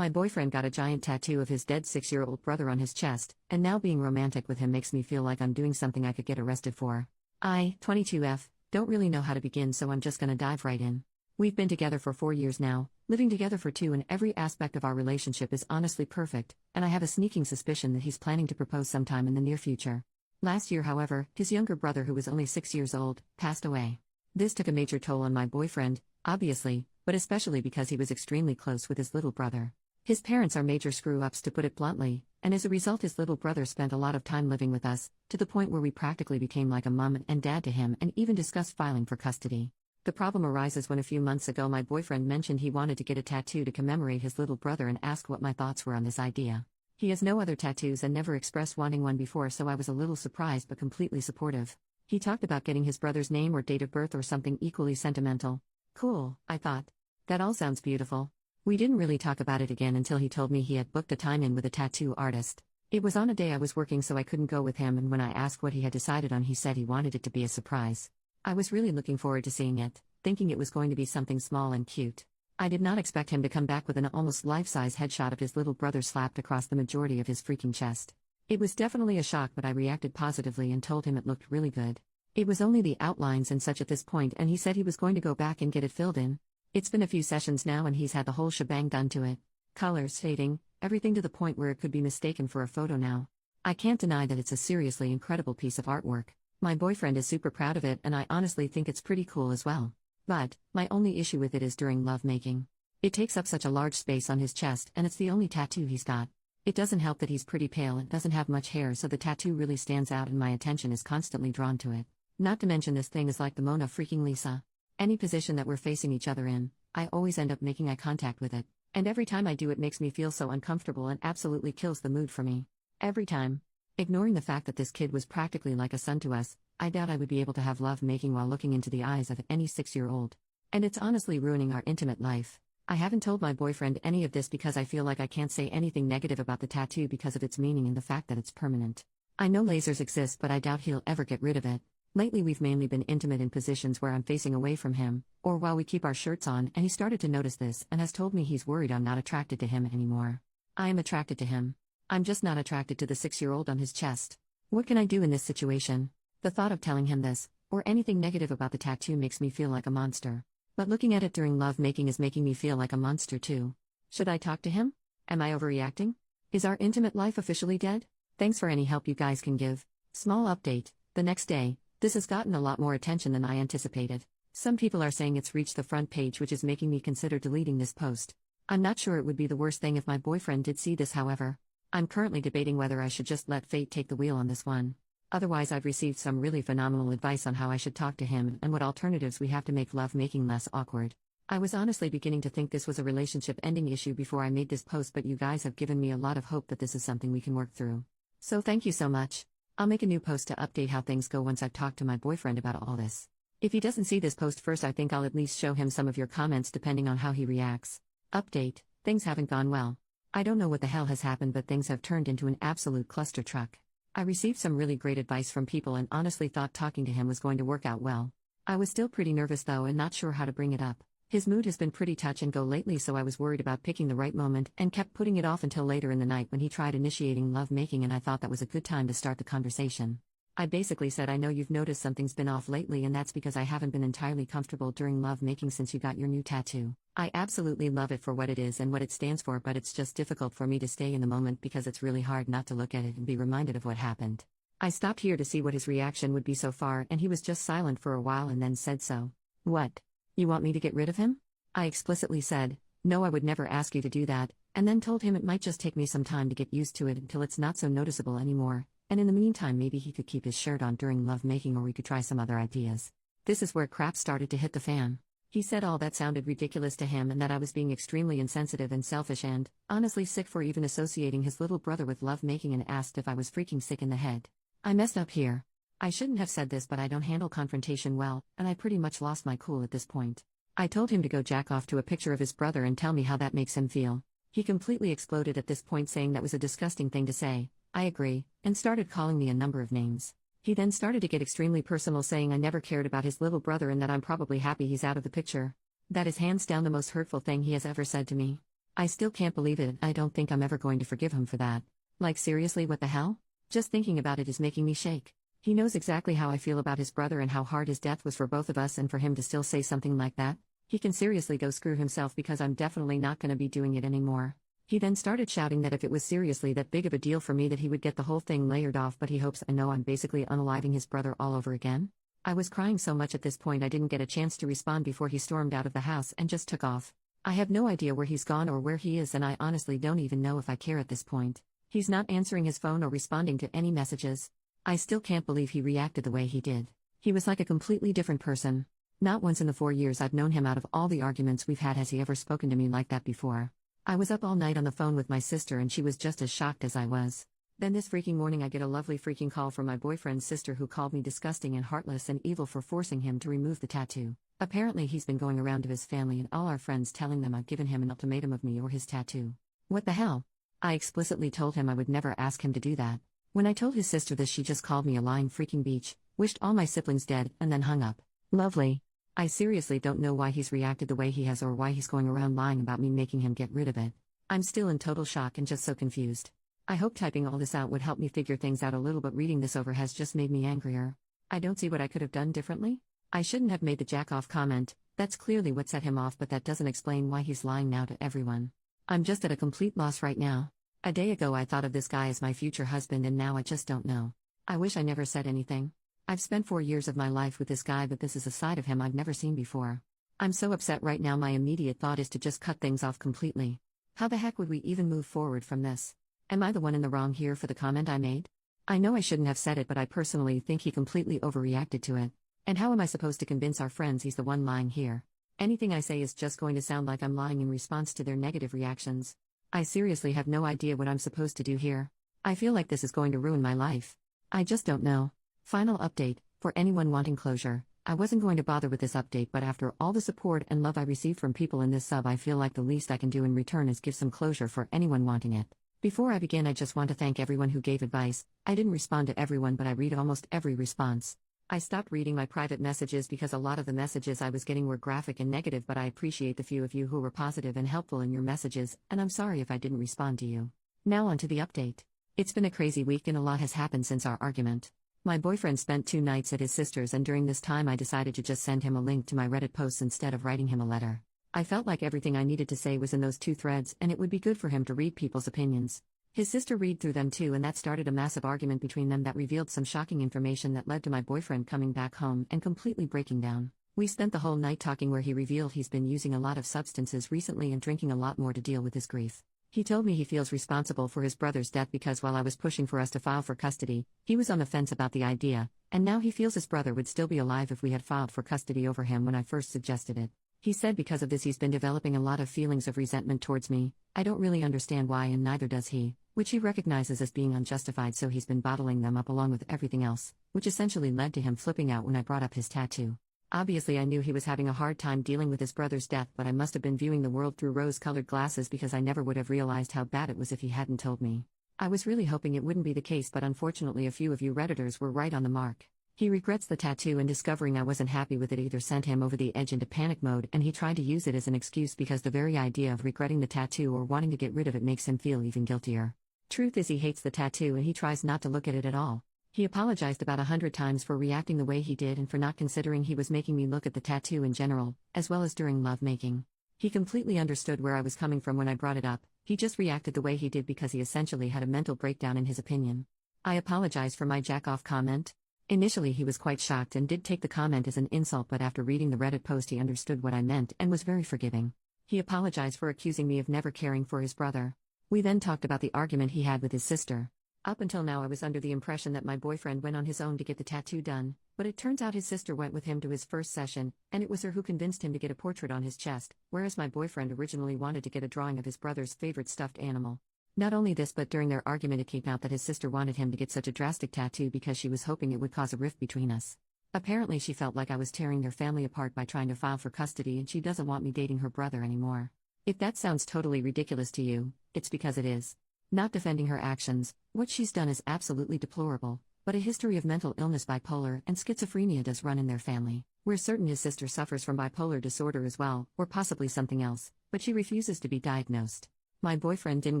My boyfriend got a giant tattoo of his dead 6-year-old brother on his chest, and now being romantic with him makes me feel like I'm doing something I could get arrested for. I, 22F, don't really know how to begin, so I'm just gonna dive right in. We've been together for 4 years now, living together for 2, and every aspect of our relationship is honestly perfect, and I have a sneaking suspicion that he's planning to propose sometime in the near future. Last year, however, his younger brother, who was only 6 years old, passed away. This took a major toll on my boyfriend, obviously, but especially because he was extremely close with his little brother. His parents are major screw-ups, to put it bluntly, and as a result his little brother spent a lot of time living with us, to the point where we practically became like a mom and dad to him and even discussed filing for custody. The problem arises when a few months ago my boyfriend mentioned he wanted to get a tattoo to commemorate his little brother and asked what my thoughts were on this idea. He has no other tattoos and never expressed wanting one before, so I was a little surprised but completely supportive. He talked about getting his brother's name or date of birth or something equally sentimental. Cool, I thought. That all sounds beautiful. We didn't really talk about it again until he told me he had booked a time in with a tattoo artist. It was on a day I was working, so I couldn't go with him, and when I asked what he had decided on, he said he wanted it to be a surprise. I was really looking forward to seeing it, thinking it was going to be something small and cute. I did not expect him to come back with an almost life-size headshot of his little brother slapped across the majority of his freaking chest. It was definitely a shock, but I reacted positively and told him it looked really good. It was only the outlines and such at this point, and he said he was going to go back and get it filled in. It's been a few sessions now and he's had the whole shebang done to it. Colors, fading, everything to the point where it could be mistaken for a photo now. I can't deny that it's a seriously incredible piece of artwork. My boyfriend is super proud of it, and I honestly think it's pretty cool as well. But my only issue with it is during lovemaking. It takes up such a large space on his chest, and it's the only tattoo he's got. It doesn't help that he's pretty pale and doesn't have much hair, so the tattoo really stands out and my attention is constantly drawn to it. Not to mention this thing is like the Mona freaking Lisa. Any position that we're facing each other in, I always end up making eye contact with it, and every time I do it makes me feel so uncomfortable and absolutely kills the mood for me. Every time. Ignoring the fact that this kid was practically like a son to us, I doubt I would be able to have love making while looking into the eyes of any 6-year-old. And it's honestly ruining our intimate life. I haven't told my boyfriend any of this because I feel like I can't say anything negative about the tattoo because of its meaning and the fact that it's permanent. I know lasers exist, but I doubt he'll ever get rid of it. Lately we've mainly been intimate in positions where I'm facing away from him, or while we keep our shirts on, and he started to notice this and has told me he's worried I'm not attracted to him anymore. I am attracted to him. I'm just not attracted to the 6-year-old on his chest. What can I do in this situation? The thought of telling him this, or anything negative about the tattoo, makes me feel like a monster. But looking at it during lovemaking is making me feel like a monster too. Should I talk to him? Am I overreacting? Is our intimate life officially dead? Thanks for any help you guys can give. Small update. The next day, this has gotten a lot more attention than I anticipated. Some people are saying it's reached the front page, which is making me consider deleting this post. I'm not sure it would be the worst thing if my boyfriend did see this, however. I'm currently debating whether I should just let fate take the wheel on this one. Otherwise, I've received some really phenomenal advice on how I should talk to him and what alternatives we have to make love making less awkward. I was honestly beginning to think this was a relationship ending issue before I made this post, but you guys have given me a lot of hope that this is something we can work through. So thank you so much. I'll make a new post to update how things go once I've talked to my boyfriend about all this. If he doesn't see this post first, I think I'll at least show him some of your comments depending on how he reacts. Update: things haven't gone well. I don't know what the hell has happened, but things have turned into an absolute cluster truck. I received some really great advice from people and honestly thought talking to him was going to work out well. I was still pretty nervous though and not sure how to bring it up. His mood has been pretty touch and go lately, so I was worried about picking the right moment and kept putting it off until later in the night when he tried initiating love making, and I thought that was a good time to start the conversation. I basically said, I know you've noticed something's been off lately, and that's because I haven't been entirely comfortable during love making since you got your new tattoo. I absolutely love it for what it is and what it stands for, but it's just difficult for me to stay in the moment because it's really hard not to look at it and be reminded of what happened. I stopped here to see what his reaction would be so far, and he was just silent for a while and then said, so, what? You want me to get rid of him? I explicitly said, no, I would never ask you to do that, and then told him it might just take me some time to get used to it until it's not so noticeable anymore, and in the meantime maybe he could keep his shirt on during love making, or we could try some other ideas. This is where crap started to hit the fan. He said all that sounded ridiculous to him and that I was being extremely insensitive and selfish and, honestly, sick for even associating his little brother with love making, and asked if I was freaking sick in the head. I messed up here. I shouldn't have said this, but I don't handle confrontation well, and I pretty much lost my cool at this point. I told him to go jack off to a picture of his brother and tell me how that makes him feel. He completely exploded at this point, saying that was a disgusting thing to say. I agree, and started calling me a number of names. He then started to get extremely personal, saying I never cared about his little brother and that I'm probably happy he's out of the picture. That is hands down the most hurtful thing he has ever said to me. I still can't believe it. I don't think I'm ever going to forgive him for that. Like, seriously, what the hell? Just thinking about it is making me shake. He knows exactly how I feel about his brother and how hard his death was for both of us, and for him to still say something like that? He can seriously go screw himself, because I'm definitely not gonna be doing it anymore. He then started shouting that if it was seriously that big of a deal for me that he would get the whole thing layered off, but he hopes I know I'm basically unaliving his brother all over again. I was crying so much at this point I didn't get a chance to respond before he stormed out of the house and just took off. I have no idea where he's gone or where he is, and I honestly don't even know if I care at this point. He's not answering his phone or responding to any messages. I still can't believe he reacted the way he did. He was like a completely different person. Not once in the 4 years I've known him, out of all the arguments we've had, has he ever spoken to me like that before. I was up all night on the phone with my sister and she was just as shocked as I was. Then this freaking morning I get a lovely freaking call from my boyfriend's sister, who called me disgusting and heartless and evil for forcing him to remove the tattoo. Apparently he's been going around to his family and all our friends telling them I've given him an ultimatum of me or his tattoo. What the hell? I explicitly told him I would never ask him to do that. When I told his sister this, she just called me a lying freaking bitch, wished all my siblings dead, and then hung up. Lovely. I seriously don't know why he's reacted the way he has, or why he's going around lying about me making him get rid of it. I'm still in total shock and just so confused. I hope typing all this out would help me figure things out a little, but reading this over has just made me angrier. I don't see what I could have done differently. I shouldn't have made the jack off comment. That's clearly what set him off, but that doesn't explain why he's lying now to everyone. I'm just at a complete loss right now. A day ago I thought of this guy as my future husband, and now I just don't know. I wish I never said anything. I've spent 4 years of my life with this guy, but this is a side of him I've never seen before. I'm so upset right now. My immediate thought is to just cut things off completely. How the heck would we even move forward from this? Am I the one in the wrong here for the comment I made? I know I shouldn't have said it, but I personally think he completely overreacted to it. And how am I supposed to convince our friends he's the one lying here? Anything I say is just going to sound like I'm lying in response to their negative reactions. I seriously have no idea what I'm supposed to do here. I feel like this is going to ruin my life. I just don't know. Final update, for anyone wanting closure. I wasn't going to bother with this update, but after all the support and love I received from people in this sub, I feel like the least I can do in return is give some closure for anyone wanting it. Before I begin, I just want to thank everyone who gave advice. I didn't respond to everyone, but I read almost every response. I stopped reading my private messages because a lot of the messages I was getting were graphic and negative, but I appreciate the few of you who were positive and helpful in your messages, and I'm sorry if I didn't respond to you. Now on to the update. It's been a crazy week and a lot has happened since our argument. My boyfriend spent 2 nights at his sister's, and during this time I decided to just send him a link to my Reddit posts instead of writing him a letter. I felt like everything I needed to say was in those 2 threads, and it would be good for him to read people's opinions. His sister read through them too, and that started a massive argument between them that revealed some shocking information that led to my boyfriend coming back home and completely breaking down. We spent the whole night talking, where he revealed he's been using a lot of substances recently and drinking a lot more to deal with his grief. He told me he feels responsible for his brother's death because while I was pushing for us to file for custody, he was on the fence about the idea, and now he feels his brother would still be alive if we had filed for custody over him when I first suggested it. He said because of this he's been developing a lot of feelings of resentment towards me. I don't really understand why, and neither does he, which he recognizes as being unjustified, so he's been bottling them up along with everything else, which essentially led to him flipping out when I brought up his tattoo. Obviously I knew he was having a hard time dealing with his brother's death, but I must have been viewing the world through rose-colored glasses because I never would have realized how bad it was if he hadn't told me. I was really hoping it wouldn't be the case, but unfortunately a few of you Redditors were right on the mark. He regrets the tattoo, and discovering I wasn't happy with it either sent him over the edge into panic mode, and he tried to use it as an excuse because the very idea of regretting the tattoo or wanting to get rid of it makes him feel even guiltier. Truth is, he hates the tattoo and he tries not to look at it at all. He apologized about 100 times for reacting the way he did and for not considering he was making me look at the tattoo in general, as well as during lovemaking. He completely understood where I was coming from when I brought it up. He just reacted the way he did because he essentially had a mental breakdown in his opinion. I apologize for my jack-off comment. Initially he was quite shocked and did take the comment as an insult, but after reading the Reddit post he understood what I meant and was very forgiving. He apologized for accusing me of never caring for his brother. We then talked about the argument he had with his sister. Up until now I was under the impression that my boyfriend went on his own to get the tattoo done, but it turns out his sister went with him to his first session, and it was her who convinced him to get a portrait on his chest, whereas my boyfriend originally wanted to get a drawing of his brother's favorite stuffed animal. Not only this, but during their argument it came out that his sister wanted him to get such a drastic tattoo because she was hoping it would cause a rift between us. Apparently she felt like I was tearing their family apart by trying to file for custody, and she doesn't want me dating her brother anymore. If that sounds totally ridiculous to you, it's because it is. Not defending her actions, what she's done is absolutely deplorable, but a history of mental illness, bipolar, and schizophrenia does run in their family. We're certain his sister suffers from bipolar disorder as well, or possibly something else. but she refuses to be diagnosed. My boyfriend didn't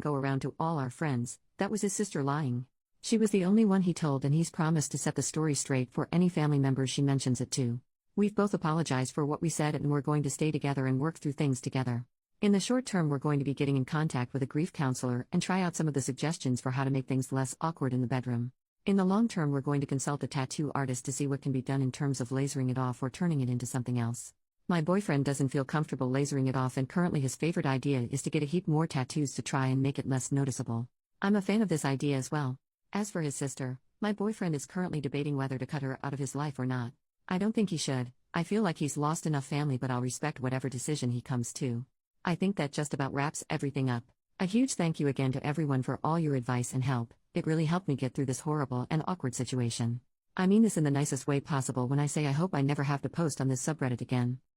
go around to all our friends, that was his sister lying. She was the only one he told, and he's promised to set the story straight for any family members she mentions it to. We've both apologized for what we said, and we're going to stay together and work through things together. In the short term, we're going to be getting in contact with a grief counselor and try out some of the suggestions for how to make things less awkward in the bedroom. In the long term, we're going to consult a tattoo artist to see what can be done in terms of lasering it off or turning it into something else. My boyfriend doesn't feel comfortable lasering it off, and currently his favorite idea is to get a heap more tattoos to try and make it less noticeable. I'm a fan of this idea as well. As for his sister, my boyfriend is currently debating whether to cut her out of his life or not. I don't think he should. I feel like he's lost enough family, but I'll respect whatever decision he comes to. I think that just about wraps everything up. A huge thank you again to everyone for all your advice and help. It really helped me get through this horrible and awkward situation. I mean this in the nicest way possible when I say I hope I never have to post on this subreddit again.